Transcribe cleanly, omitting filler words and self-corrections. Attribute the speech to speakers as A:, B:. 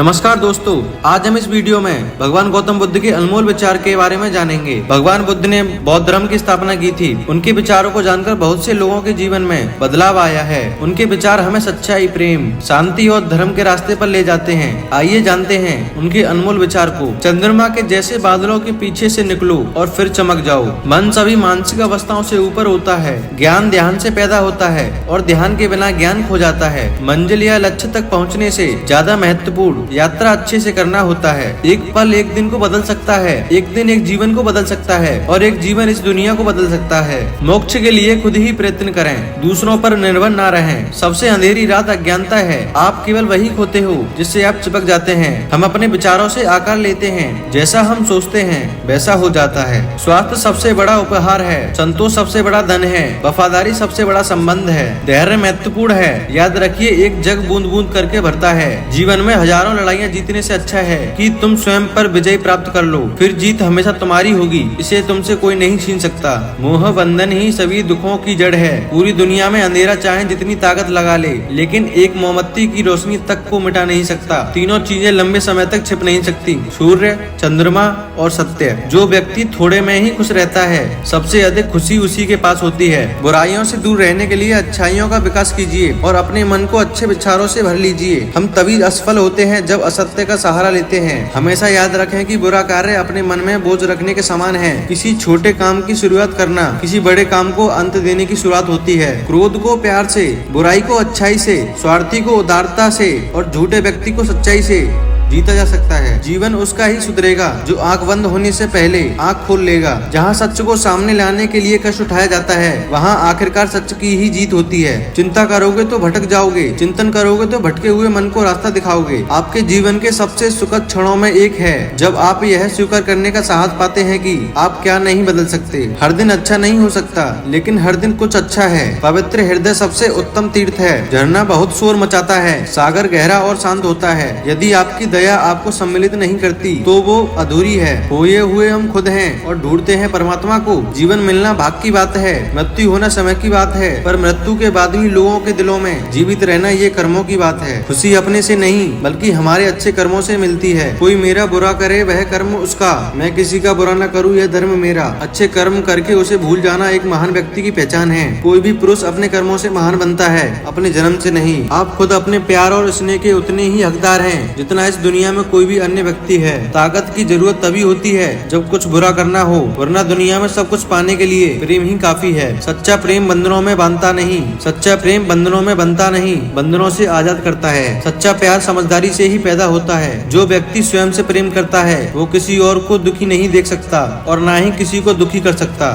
A: नमस्कार दोस्तों, आज हम इस वीडियो में भगवान गौतम बुद्ध के अनमोल विचार के बारे में जानेंगे। भगवान बुद्ध ने बौद्ध धर्म की स्थापना की थी। उनके विचारों को जानकर बहुत से लोगों के जीवन में बदलाव आया है। उनके विचार हमें सच्चाई, प्रेम, शांति और धर्म के रास्ते पर ले जाते हैं। आइए जानते हैं उनके अनमोल विचार को। चंद्रमा के जैसे बादलों के पीछे से निकलो और फिर चमक जाओ। मन सभी मानसिक अवस्थाओं से ऊपर होता है। ज्ञान ध्यान से पैदा होता है और ध्यान के बिना ज्ञान खो जाता है। मंजिल या लक्ष्य तक पहुँचने से ज्यादा महत्वपूर्ण यात्रा अच्छे से करना होता है। एक पल एक दिन को बदल सकता है, एक दिन एक जीवन को बदल सकता है और एक जीवन इस दुनिया को बदल सकता है। मोक्ष के लिए खुद ही प्रयत्न करें, दूसरों पर निर्भर न रहें। सबसे अंधेरी रात अज्ञानता है। आप केवल वही खोते हो जिससे आप चिपक जाते हैं। हम अपने विचारों से आकार लेते हैं। जैसा हम सोचते हैं वैसा हो जाता है। स्वास्थ्य सबसे बड़ा उपहार है। संतोष सबसे बड़ा धन है। वफादारी सबसे बड़ा संबंध है। धैर्य महत्वपूर्ण है। याद रखिए, एक जग बूंद बूंद करके भरता है। जीवन में हजारों लड़ाइयाँ जीतने से अच्छा है कि तुम स्वयं पर विजय प्राप्त कर लो। फिर जीत हमेशा तुम्हारी होगी। इसे तुमसे कोई नहीं छीन सकता। मोह बंधन ही सभी दुखों की जड़ है। पूरी दुनिया में अंधेरा चाहे जितनी ताकत लगा ले, लेकिन एक मोमबत्ती की रोशनी तक को मिटा नहीं सकता। तीनों चीजें लंबे समय तक छिप नहीं सकती, सूर्य, चंद्रमा और सत्य। जो व्यक्ति थोड़े में ही खुश रहता है, सबसे अधिक खुशी उसी के पास होती है। बुराइयों से दूर रहने के लिए अच्छाइयों का विकास कीजिए और अपने मन को अच्छे विचारों से भर लीजिए। हम तभी असफल होते हैं जब असत्य का सहारा लेते हैं। हमेशा याद रखें कि बुरा कार्य अपने मन में बोझ रखने के समान है। किसी छोटे काम की शुरुआत करना किसी बड़े काम को अंत देने की शुरुआत होती है। क्रोध को प्यार से, बुराई को अच्छाई से, स्वार्थी को उदारता से और झूठे व्यक्ति को सच्चाई से जीता जा सकता है। जीवन उसका ही सुधरेगा जो आंख बंद होने से पहले आंख खोल लेगा। जहाँ सच को सामने लाने के लिए कष्ट उठाया जाता है, वहाँ आखिरकार सच की ही जीत होती है। चिंता करोगे तो भटक जाओगे, चिंतन करोगे तो भटके हुए मन को रास्ता दिखाओगे। आपके जीवन के सबसे सुखद क्षणों में एक है जब आप यह स्वीकार करने का साहस पाते हैं कि आप क्या नहीं बदल सकते। हर दिन अच्छा नहीं हो सकता, लेकिन हर दिन कुछ अच्छा है। पवित्र हृदय सबसे उत्तम तीर्थ है। झरना बहुत शोर मचाता है, सागर गहरा और शांत होता है। यदि आपकी दया आपको सम्मिलित नहीं करती तो वो अधूरी है। खोए हुए हम खुद हैं और ढूंढते हैं परमात्मा को। जीवन मिलना भाग की बात है, मृत्यु होना समय की बात है, पर मृत्यु के बाद भी लोगों के दिलों में जीवित रहना ये कर्मों की बात है। खुशी अपने से नहीं बल्कि हमारे अच्छे कर्मों से मिलती है। कोई मेरा बुरा करे वह कर्म उसका, मैं किसी का बुरा न करूँ यह धर्म मेरा। अच्छे कर्म करके उसे भूल जाना एक महान व्यक्ति की पहचान है। कोई भी पुरुष अपने कर्मों से महान बनता है, अपने जन्म से नहीं। आप खुद अपने प्यार और स्नेह के उतने ही हकदार हैं जितना इस दुनिया में कोई भी अन्य व्यक्ति है। ताकत की जरूरत तभी होती है जब कुछ बुरा करना हो, वरना दुनिया में सब कुछ पाने के लिए प्रेम ही काफी है। सच्चा प्रेम बंधनों में बांधता नहीं, सच्चा प्रेम बंधनों में बनता नहीं, बंधनों से आजाद करता है। सच्चा प्यार समझदारी से ही पैदा होता है। जो व्यक्ति स्वयं से प्रेम करता है वो किसी और को दुखी नहीं देख सकता और ना ही किसी को दुखी कर सकता।